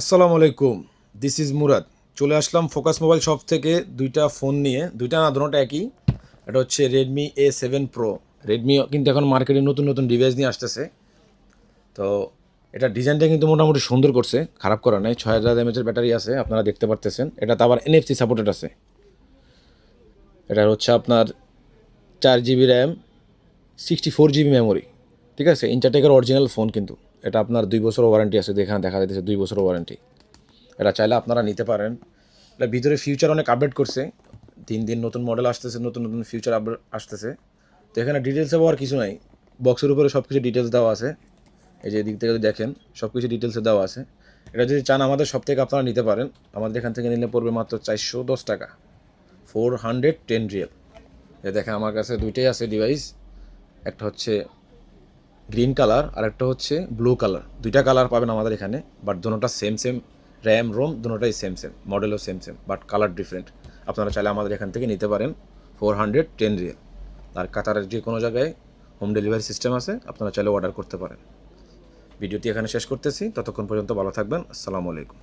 আসসালামু আলাইকুম, this is Murad. চলে আসলাম ফোকাস মোবাইল শপ থেকে দুইটা ফোন নিয়ে। দুইটা না, দুটোটা একই। এটা হচ্ছে Redmi A7 Pro। রেডমি কিন্তু এখন মার্কেটে নতুন নতুন ডিভাইস নিয়ে আসতেছে। তো এটা ডিজাইনটা কিন্তু মোটামুটি সুন্দর করছে, খারাপ করা নাই। 6000 mAh ব্যাটারি আছে, আপনারা দেখতে পারতেছেন। এটা তো আবার NFC সাপোর্টেড আছে। এটা হচ্ছে আপনার 4 GB র্যাম, 64 GB মেমোরি। ঠিক আছে, ইন্টারটেকের অরিজিনাল ফোন কিন্তু। এটা আপনার 2 বছর ওয়ারেন্টি আছে, এখানে দেখা যাচ্ছে 2 বছর ওয়ারেন্টি। এটা চাইলে আপনারা নিতে পারেন। এটা ভিতরে ফিউচার অনেক আপডেট করছে। দিন দিন নতুন মডেল আসতেছে, নতুন নতুন ফিউচার আপডেট আসতেছে। তো এখানে ডিটেলসে পাওয়ার কিছু নাই। বক্সের উপরে সব কিছু ডিটেলস দেওয়া আছে। এই যে এদিক থেকে যদি দেখেন, সব কিছু ডিটেলসে দেওয়া আছে। এটা যদি চান আমাদের সব থেকে আপনারা নিতে পারেন। আমাদের এখান থেকে নিলে পড়বে মাত্র 410 টাকা, 410 রিয়াল। এ দেখেন আমার কাছে দুইটাই আছে ডিভাইস। একটা হচ্ছে গ্রিন কালার আর একটা হচ্ছে ব্লু কালার। দুইটা কালার পাবেন আমাদের এখানে, বাট দুটোটা সেম সেম। র্যাম রোম দুটোটাই সেম সেম, মডেলও same same, but colour different. আপনারা চাইলে আমাদের এখান থেকে নিতে পারেন 410 রিয়াল। আর কাতারের যে কোনো জায়গায় হোম ডেলিভারি সিস্টেম আছে, আপনারা চাইলে অর্ডার করতে পারেন। ভিডিওটি এখানে শেষ করতেছি, ততক্ষণ পর্যন্ত ভালো থাকবেন। আসসালামু আলাইকুম।